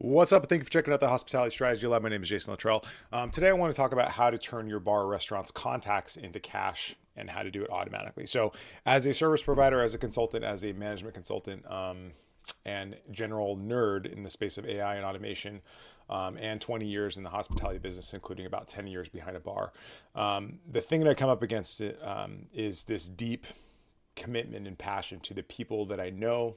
What's up? Thank you for checking out the Hospitality Strategy Lab. My name is Jason Littrell. Today, I want to talk about how to turn your bar or restaurant's contacts into cash and how to do it automatically. So, as a service provider, as a consultant, as a management consultant, and general nerd in the space of AI and automation, and 20 years in the hospitality business, including about 10 years behind a bar, the thing that I come up against is this deep commitment and passion to the people that I know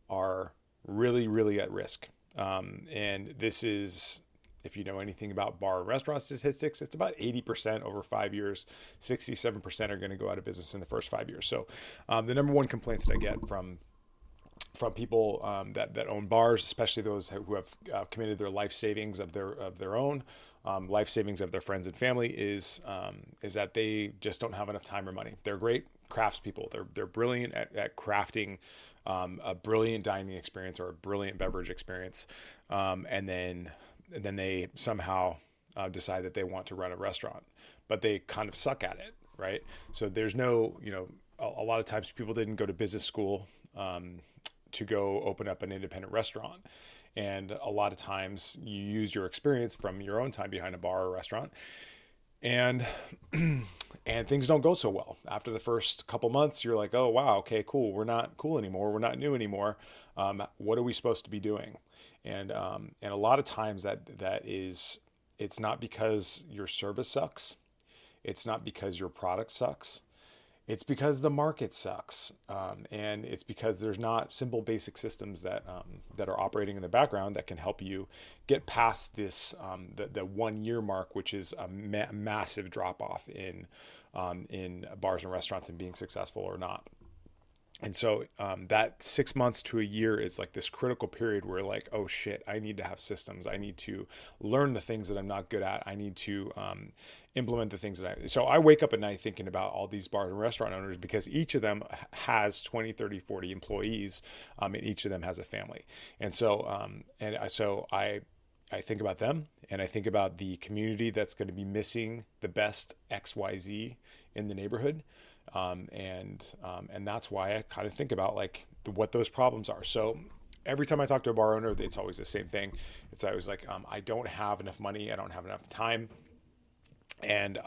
are really, really at risk. And this is, if you know anything about bar and restaurant statistics, it's about 80% over 5 years. 67% are going to go out of business in the first 5 years. So the number one complaints that I get from people that own bars, especially those who have committed their life savings of their own, life savings of their friends and family, is that they just don't have enough time or money. They're great craftspeople. They're brilliant at crafting a brilliant dining experience or a brilliant beverage experience, and then they somehow decide that they want to run a restaurant, but they kind of suck at it, right? So there's no, a lot of times people didn't go to business school to go open up an independent restaurant. And a lot of times you use your experience from your own time behind a bar or restaurant, and and things don't go so well. After the first couple months, you're like, oh wow, okay, cool. We're not cool anymore. We're not new anymore. What are we supposed to be doing? And a lot of times it's not because your service sucks. It's not because your product sucks. It's because the market sucks, and it's because there's not simple basic systems that are operating in the background that can help you get past this the 1 year mark, which is a massive drop off in bars and restaurants and being successful or not. And so that 6 months to a year is like this critical period where, like, oh shit, I need to have systems. I need to learn the things that I'm not good at. I need to implement the things that so I wake up at night thinking about all these bar and restaurant owners, because each of them has 20, 30, 40 employees, and each of them has a family. And so, I think about them, and I think about the community that's going to be missing the best XYZ in the neighborhood. And that's why I kind of think about like what those problems are. So every time I talk to a bar owner, it's always the same thing. It's always like, I don't have enough money. I don't have enough time. And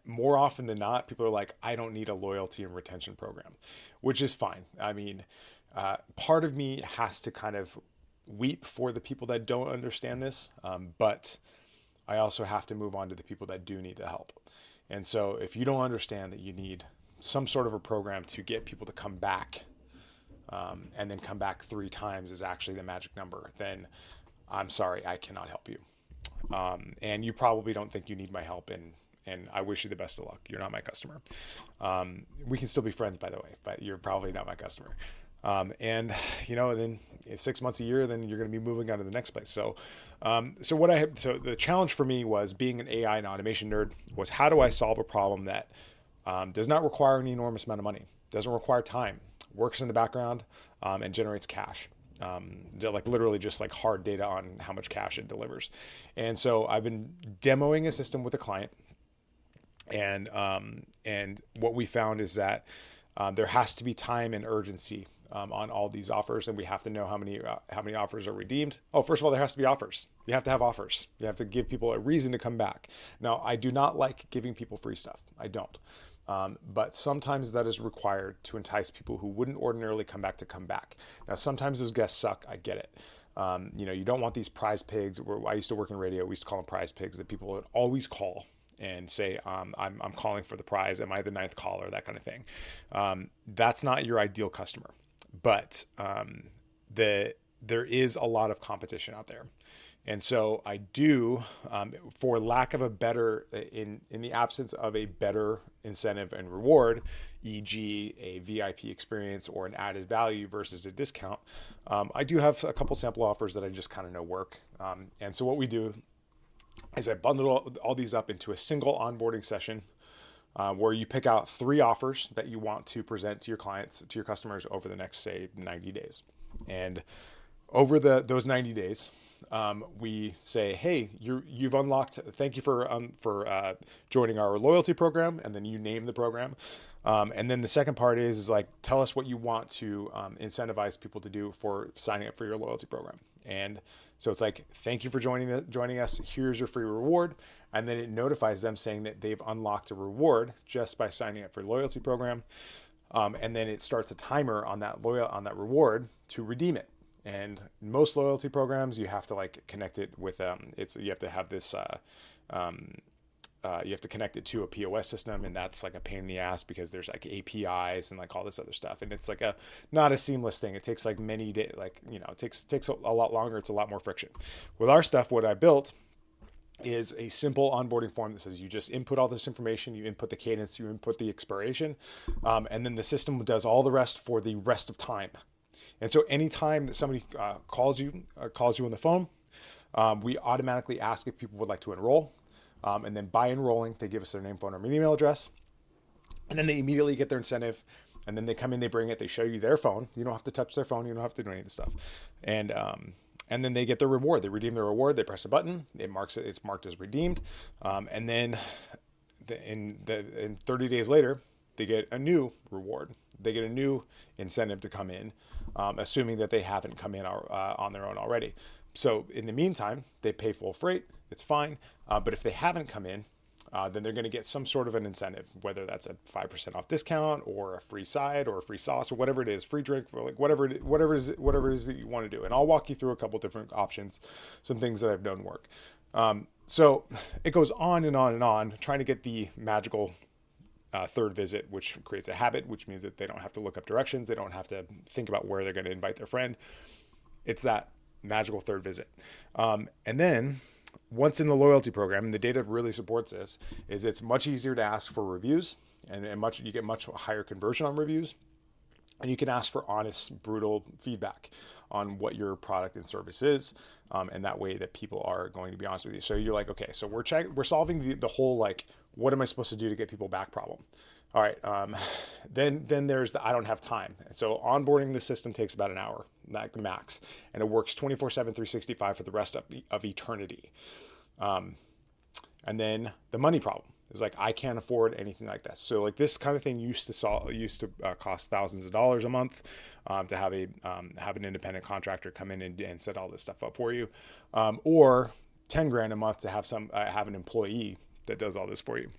more often than not, people are like, I don't need a loyalty and retention program, which is fine. I mean, part of me has to kind of weep for the people that don't understand this. But I also have to move on to the people that do need the help. And so if you don't understand that you need some sort of a program to get people to come back, and then come back 3 times is actually the magic number, then I'm sorry, I cannot help you. And you probably don't think you need my help, and I wish you the best of luck. You're not my customer. We can still be friends, by the way, but you're probably not my customer. And then 6 months a year, then you're going to be moving on to the next place. So the challenge for me was, being an AI and automation nerd, was how do I solve a problem that does not require an enormous amount of money, doesn't require time, works in the background, and generates cash. Like literally just like hard data on how much cash it delivers. And so I've been demoing a system with a client, and what we found is that there has to be time and urgency on all these offers, and we have to know how many offers are redeemed. Oh, first of all, there has to be offers. You have to have offers. You have to give people a reason to come back. Now, I do not like giving people free stuff. I don't. But sometimes that is required to entice people who wouldn't ordinarily come back to come back. Now, sometimes those guests suck. I get it. You don't want these prize pigs. I used to work in radio. We used to call them prize pigs, that people would always call and say, I'm calling for the prize. Am I the ninth caller? That kind of thing. That's not your ideal customer. But there is a lot of competition out there. And so I do, for lack of a better, in the absence of a better incentive and reward, e.g. a VIP experience or an added value versus a discount, I do have a couple sample offers that I just kind of know work. And so what we do is I bundle all these up into a single onboarding session, where you pick out 3 offers that you want to present to your clients, to your customers, over the next, say, 90 days. And Over those 90 days, we say, hey, you've unlocked. Thank you for joining our loyalty program, and then you name the program. And then the second part is like, tell us what you want to incentivize people to do for signing up for your loyalty program. And so it's like, thank you for joining us. Here's your free reward. And then it notifies them saying that they've unlocked a reward just by signing up for the loyalty program. And then it starts a timer on that reward to redeem it. And most loyalty programs, you have to like connect it with you have to have this you have to connect it to a POS system, and that's like a pain in the ass because there's like APIs and like all this other stuff, and it's like not a seamless thing. It takes like many days, like it takes a lot longer. It's a lot more friction. With our stuff, what I built is a simple onboarding form that says you just input all this information, you input the cadence, you input the expiration, and then the system does all the rest for the rest of time. And so anytime that somebody calls you on the phone, we automatically ask if people would like to enroll. And then by enrolling, they give us their name, phone number, and email address. And then they immediately get their incentive. And then they come in, they bring it, they show you their phone. You don't have to touch their phone. You don't have to do any of this stuff. And then they get their reward. They redeem their reward. They press a button. It's marked as redeemed. And then in 30 days later, they get a new reward. They get a new incentive to come in, assuming that they haven't come in on their own already. So in the meantime, they pay full freight. It's fine. But if they haven't come in, then they're going to get some sort of an incentive, whether that's a 5% off discount or a free side or a free sauce or whatever it is, free drink, or like whatever it is that you want to do. And I'll walk you through a couple different options, some things that I've known work. So it goes on and on and on, trying to get the magical third visit, which creates a habit, which means that they don't have to look up directions. They don't have to think about where they're going to invite their friend. It's that magical third visit. And then once in the loyalty program, and the data really supports this, is it's much easier to ask for reviews, and you get much higher conversion on reviews. And you can ask for honest, brutal feedback on what your product and service is. And that way that people are going to be honest with you. So you're like, okay, so we're solving the whole, like, what am I supposed to do to get people back problem? All right. Then there's the, I don't have time. So onboarding the system takes about an hour, like the max, and it works 24/7, 365 for the rest of eternity. And then the money problem is like, I can't afford anything like that. So like this kind of thing used to cost thousands of dollars a month to have an independent contractor come in and set all this stuff up for you, or 10 grand a month to have an employee that does all this for you.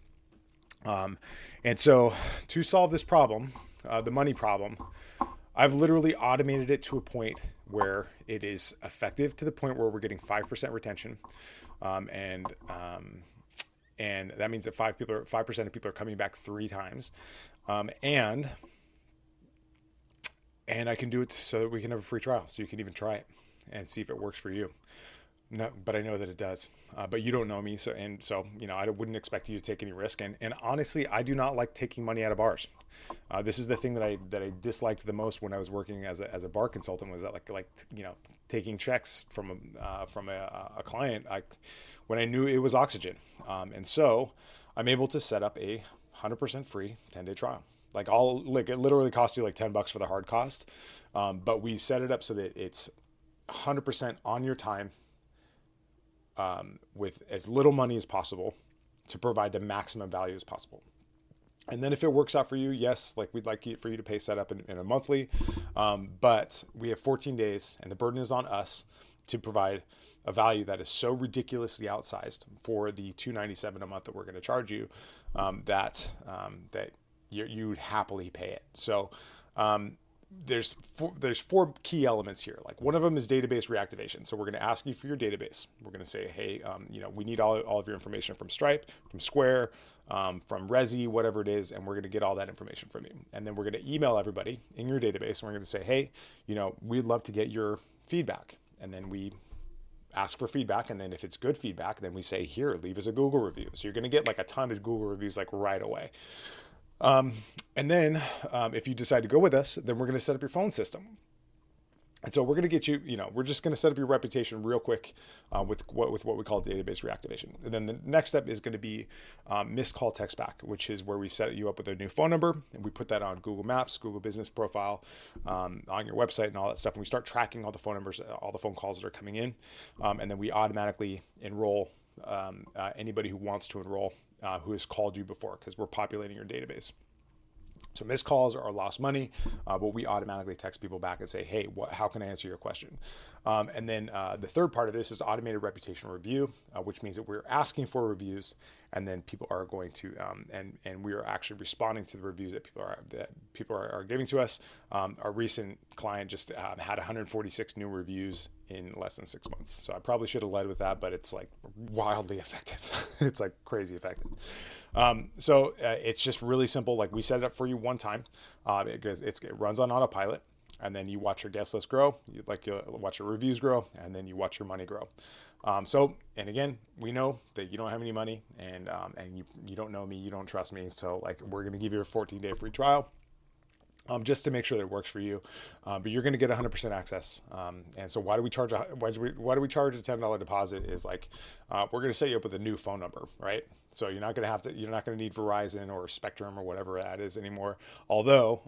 And so to solve this problem, the money problem, I've literally automated it to a point where it is effective, to the point where we're getting 5% retention. And that means that 5% of people are coming back 3 times. And I can do it so that we can have a free trial. So you can even try it and see if it works for you. No, but I know that it does. But you don't know me. So I wouldn't expect you to take any risk. And honestly, I do not like taking money out of bars. This is the thing that I disliked the most when I was working as a bar consultant, was that like taking checks from a client, when I knew it was oxygen. And so I'm able to set up a 100% free 10-day trial. It literally costs you like $10 for the hard cost. But we set it up so that it's 100% on your time, with as little money as possible to provide the maximum value as possible. And then if it works out for you, yes, like we'd like for you to pay setup in a monthly, but we have 14 days and the burden is on us to provide a value that is so ridiculously outsized for the $297 a month that we're going to charge you, that you'd happily pay it. So, there's 4 key elements here. Like, one of them is database reactivation. So we're going to ask you for your database. We're going to say, hey, we need all of your information from Stripe, from Square, from Resi, whatever it is, and we're going to get all that information from you. And then we're going to email everybody in your database, and we're going to say, hey, we'd love to get your feedback. And then we ask for feedback, and then if it's good feedback, then we say, here, leave us a Google review. So you're going to get like a ton of Google reviews like right away. And then if you decide to go with us, then we're going to set up your phone system. And so we're going to get you, we're just going to set up your reputation real quick with what we call database reactivation. And then the next step is going to be missed call text back, which is where we set you up with a new phone number, and we put that on Google Maps, Google Business Profile, on your website and all that stuff. And we start tracking all the phone numbers, all the phone calls that are coming in, and then we automatically enroll anybody who wants to enroll who has called you before, because we're populating your database. So missed calls are lost money, but we automatically text people back and say, hey, how can I answer your question? And then the third part of this is automated reputation review, which means that we're asking for reviews, and then people are going to, and we are actually responding to the reviews that people are giving to us. Our recent client just had 146 new reviews in less than 6 months. So I probably should have led with that, but it's like wildly effective. It's like crazy effective. So it's just really simple. Like, we set it up for you one time. It runs on autopilot, and then you watch your guest list grow. You watch your reviews grow, and then you watch your money grow. And again, we know that you don't have any money, and you don't know me, you don't trust me. So like, we're going to give you a 14-day free trial. Just to make sure that it works for you, but you're going to get 100% access. And so why do we charge a $10 deposit? Is like, we're going to set you up with a new phone number, right? So you're not going to need Verizon or Spectrum or whatever that is anymore. Although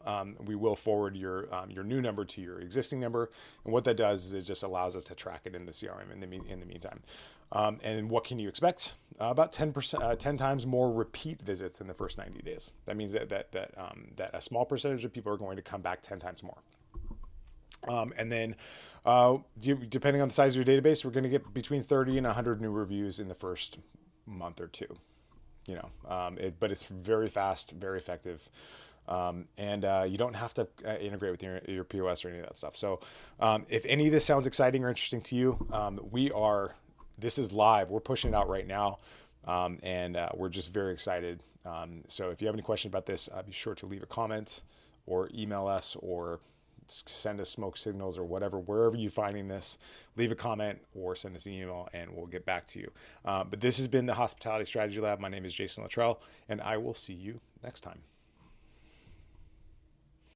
we will forward your new number to your existing number, and what that does is it just allows us to track it in the CRM in the meantime. And what can you expect? About 10 times more repeat visits in the first 90 days. That means that a small percentage of people are going to come back 10 times more. And then, depending on the size of your database, we're going to get between 30 and 100 new reviews in the first month or two. But it's very fast, very effective. And you don't have to integrate with your POS or any of that stuff. So if any of this sounds exciting or interesting to you, this is live. We're pushing it out right now. And we're just very excited. So if you have any questions about this, be sure to leave a comment or email us or send us smoke signals or whatever, wherever you're finding this. Leave a comment or send us an email and we'll get back to you. But this has been the Hospitality Strategy Lab. My name is Jason Littrell, and I will see you next time.